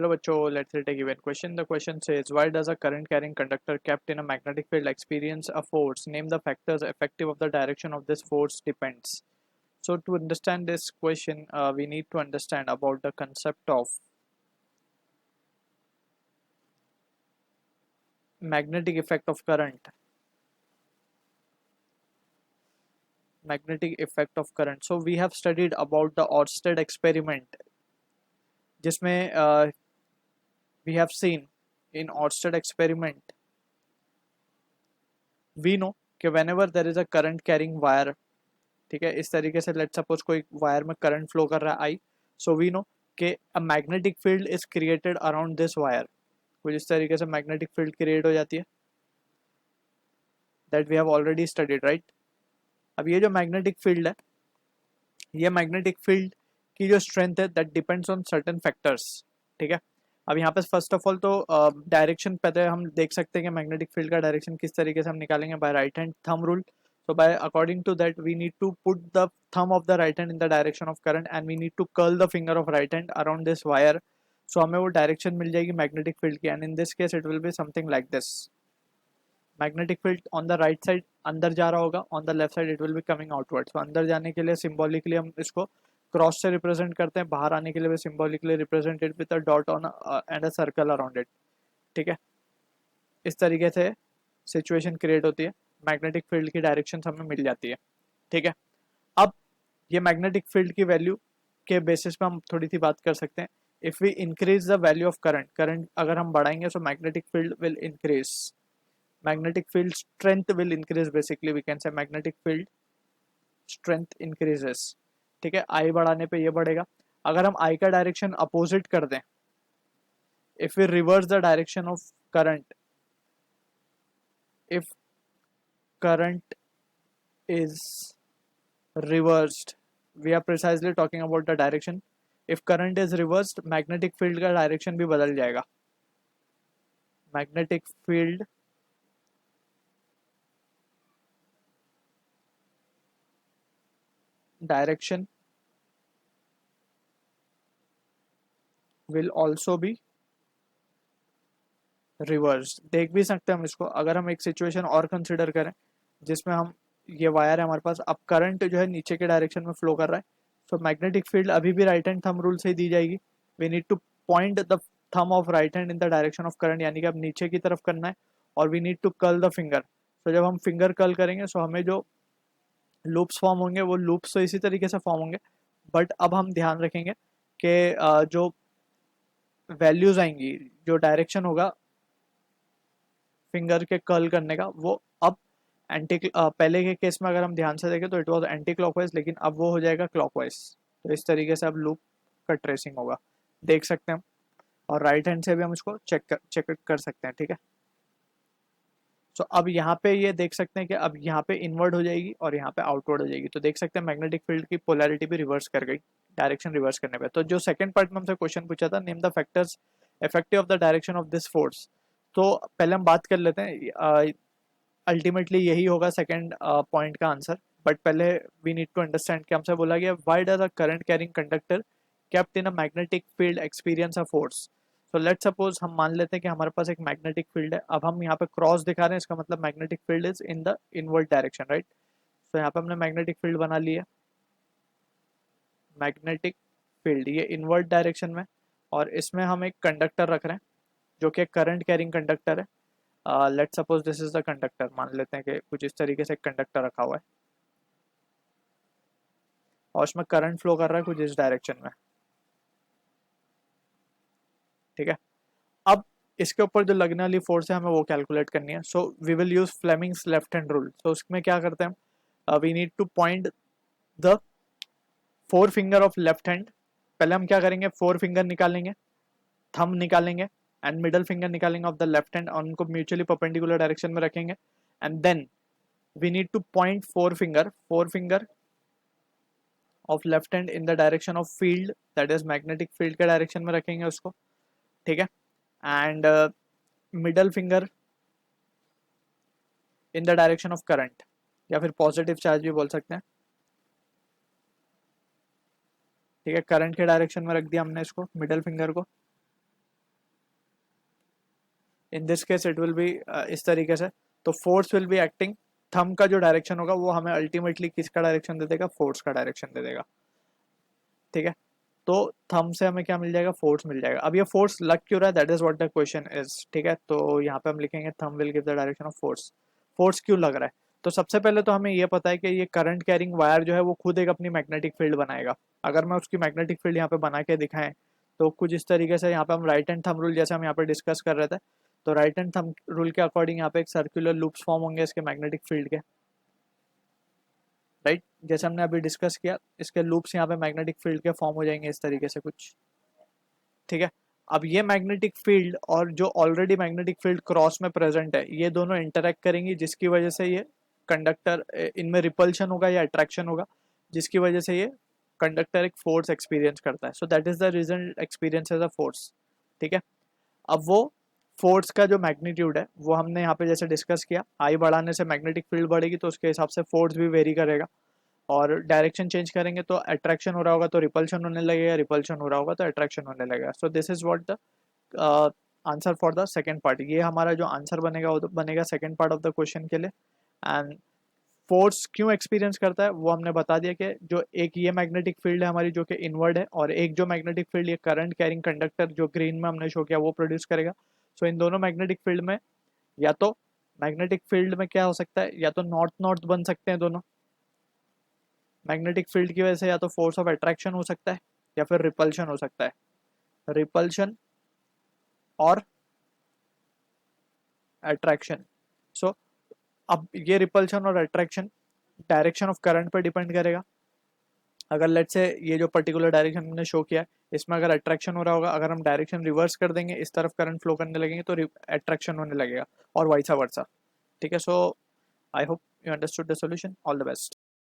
Hello, Bacho. Let's take a given question. The question says, why does a current carrying conductor kept in a magnetic field experience a force? Name the factors effective of the direction of this force depends. So to understand this question, we need to understand about the concept of magnetic effect of current. Magnetic effect of current. So we have studied about the Oersted experiment, जिसमें we have seen in Oersted experiment we know कि whenever there is a current carrying wire, ठीक है, इस तरीके से let suppose कोई wire में current flow कर रहा है आई, सो वी नो कि a magnetic field is created around this wire, कुछ इस तरीके से मैग्नेटिक फील्ड क्रिएट हो जाती है, that we have already studied right. अब ये जो मैग्नेटिक फील्ड है, ये मैग्नेटिक फील्ड की जो स्ट्रेंथ है that depends on certain factors. ठीक है, अब यहाँ पे फर्स्ट ऑफ ऑल तो डायरेक्शन पहले हम देख सकते हैं कि मैग्नेटिक फील्ड का डायरेक्शन किस तरीके से हम निकालेंगे by right hand thumb rule. So by according to that, we need to put the thumb of the right hand in the direction of current and we need to curl the finger of right hand around this wire. So हमें वो direction मिल जाएगी magnetic field की, and in this case it will be something like this. Magnetic field on the right side अंदर जा रहा होगा, on the left side it will be coming outward. So अंदर जाने के लिए symbolically हम इसको क्रॉस से रिप्रेजेंट करते हैं, बाहर आने के लिए भी symbolically represented with a dot on and a circle around it. ठीक है, इस तरीके से सिचुएशन क्रिएट होती है, मैग्नेटिक फील्ड की डायरेक्शन हमें मिल जाती है. ठीक है, अब ये मैग्नेटिक फील्ड की वैल्यू के बेसिस पे हम थोड़ी सी बात कर सकते हैं. If we increase the value of current, current अगर हम बढ़ाएंगे so magnetic field will increase, magnetic field strength will increase, basically we can say magnetic field strength increases. ठीक है, आई बढ़ाने पे ये बढ़ेगा. अगर हम आई का डायरेक्शन अपोजिट कर दें, if we reverse the direction of current, if current is reversed, we are precisely talking about the direction. if current is reversed, magnetic field का direction भी बदल जाएगा. magnetic field direction will also be reversed. देख भी सकते हैं हम इसको, अगर हम एक सिचुएशन और कंसिडर करें जिसमें हम, ये वायर है हमारे पास, अब करंट जो है नीचे के डायरेक्शन में फ्लो कर रहा है, सो मैग्नेटिक फील्ड अभी भी राइट हैंड थंब रूल से ही दी जाएगी. We need to point the thumb of right hand in the direction of current, यानी कि अब नीचे की तरफ करना है, और we need to curl the finger. तो जब हम फिंगर कर्ल करेंगे सो हमें जो लूप्स फॉर्म होंगे वो लूप्स तो इसी तरीके से फॉर्म होंगे, बट अब हम ध्यान रखेंगे कि जो वैल्यूज आएंगी, जो डायरेक्शन होगा फिंगर के कर्ल करने का, वो अब एंटी, पहले के केस में अगर हम ध्यान से देखें तो इट वाज एंटी क्लॉकवाइज, लेकिन अब वो हो जाएगा क्लॉकवाइज. तो इस तरीके से अब लूप का ट्रेसिंग होगा, देख सकते हैं हम, और राइट हैंड से भी हम इसको चेक कर सकते हैं. ठीक है, तो अब यहाँ पे ये देख सकते हैं कि अब यहाँ पे इनवर्ड हो जाएगी और यहाँ पे आउटवर्ड हो जाएगी. तो देख सकते हैं मैग्नेटिक फील्ड की पोलैरिटी भी रिवर्स कर गई डायरेक्शन रिवर्स करने पे. तो जो सेकंड पार्ट में हमसे क्वेश्चन पूछा था, name the factors effective of the direction of this force, तो पहले हम बात कर लेते हैं. अल्टीमेटली यही होगा सेकंड पॉइंट का आंसर, बट पहले वी नीड टू अंडरस्टैंड कि हमसे बोला गया why does a current carrying conductor kept in a magnetic field experience a force. So let's suppose हम मान लेते हैं कि हमारे पास एक मैग्नेटिक फील्ड है. अब हम यहाँ पे क्रॉस दिखा रहे हैं, इसका मतलब magnetic field is in the inward direction right. So यहाँ पे हमने मैग्नेटिक फील्ड बना लिया, मैग्नेटिक फील्ड ये इनवर्ड डायरेक्शन में, और इसमें हम एक कंडक्टर रख रहे हैं जो कि करंट कैरिंग कंडक्टर है. Let suppose this is the conductor, मान लेते हैं कि कुछ इस तरीके से कंडक्टर रखा हुआ है और उसमें करंट फ्लो कर रहा है कुछ इस डायरेक्शन में. ठीक है, अब इसके ऊपर जो लगने वाली फोर्स है हमें वो कैलकुलेट करनी है. So we will use Fleming's left hand rule. So उसमें क्या करते हैं हम, we need to point the four finger of left hand. पहले हम क्या करेंगे, फोर फिंगर निकालेंगे, थंब निकालेंगे एंड मिडल फिंगर निकालेंगे ऑफ द लेफ्ट हैंड, और उनको म्यूचुअली परपेंडिकुलर डायरेक्शन में रखेंगे. And then we need to point four finger of left hand in the direction of field, that is magnetic field के direction में रखेंगे उसको. ठीक है, and middle finger in the direction of current, या फिर पॉजिटिव चार्ज भी बोल सकते हैं. ठीक है, करंट के डायरेक्शन में रख दिया हमने इसको, मिडल फिंगर को. In this case it will be इस तरीके से, तो force will be acting, thumb का जो डायरेक्शन होगा वो हमें अल्टीमेटली किसका डायरेक्शन दे देगा, फोर्स का डायरेक्शन दे देगा, ठीक है। तो थंब से हमें क्या मिल जाएगा, फोर्स मिल जाएगा। अब ये फोर्स लग क्यों रहा है, that is what the question is, ठीक है। तो यहाँ पे हम लिखेंगे thumb will give the direction of force. Force क्यों लग रहा है, तो सबसे पहले तो हमें ये पता है कि ये करंट कैरिंग वायर जो है वो खुद एक अपनी मैग्नेटिक फील्ड बनाएगा। अगर मैं उसकी मैग्नेटिक फील्ड यहाँ पे बना के दिखाएं तो कुछ इस तरीके से, यहाँ पे हम राइट हैंड थंब रूल जैसे हम यहाँ पे डिस्कस कर रहे थे, तो राइट हैंड थंब रूल के अकॉर्डिंग यहाँ पे एक सर्कुलर लूप्स फॉर्म होंगे इसके मैग्नेटिक फील्ड के, राइट। जैसे हमने अभी डिस्कस किया, इसके लूप्स यहाँ पे मैग्नेटिक फील्ड के फॉर्म हो जाएंगे इस तरीके से कुछ, ठीक है। अब ये मैग्नेटिक फील्ड और जो ऑलरेडी मैग्नेटिक फील्ड क्रॉस में प्रेजेंट है, ये दोनों इंटरेक्ट करेंगी, जिसकी वजह से ये कंडक्टर, इनमें रिपल्शन होगा या अट्रैक्शन होगा, जिसकी वजह से ये कंडक्टर एक फोर्स एक्सपीरियंस करता है। So that is the reason experience as a force, ठीक है। अब वो फोर्स का जो मैग्नीट्यूड है वो हमने यहाँ पे जैसे डिस्कस किया, आई बढ़ाने से मैग्नेटिक फील्ड बढ़ेगी तो उसके हिसाब से फोर्स भी वेरी करेगा, और डायरेक्शन चेंज करेंगे तो अट्रैक्शन हो रहा होगा तो रिपल्शन होने लगेगा, रिपल्शन हो रहा होगा तो अट्रैक्शन होने लगेगा। So this is what the answer for the second part. ये हमारा जो आंसर बनेगा वो बनेगा second part of the question के लिए। एंड फोर्स क्यों एक्सपीरियंस करता है वो हमने बता दिया कि जो एक ये मैग्नेटिक फील्ड है हमारी जो कि इनवर्ड है, और एक जो मैग्नेटिक फील्ड ये करंट कैरिंग कंडक्टर जो ग्रीन में हमने शो किया वो प्रोड्यूस करेगा। सो इन दोनों मैग्नेटिक फील्ड में, या तो मैग्नेटिक फील्ड में क्या हो सकता है, या तो नॉर्थ नॉर्थ बन सकते हैं दोनों, मैग्नेटिक फील्ड की वजह से या तो फोर्स ऑफ अट्रैक्शन हो सकता है या फिर रिपल्शन हो सकता है, रिपल्शन और अट्रैक्शन। सो अब ये रिपल्शन और अट्रैक्शन डायरेक्शन ऑफ करंट पर डिपेंड करेगा। अगर लेट्स से ये जो पर्टिकुलर डायरेक्शन हमने शो किया है इसमें अगर अट्रैक्शन हो रहा होगा, अगर हम डायरेक्शन रिवर्स कर देंगे, इस तरफ करंट फ्लो करने लगेंगे तो अट्रैक्शन होने लगेगा, और वाइसा वर्सा, ठीक है। So I hope you understood the solution, all the best.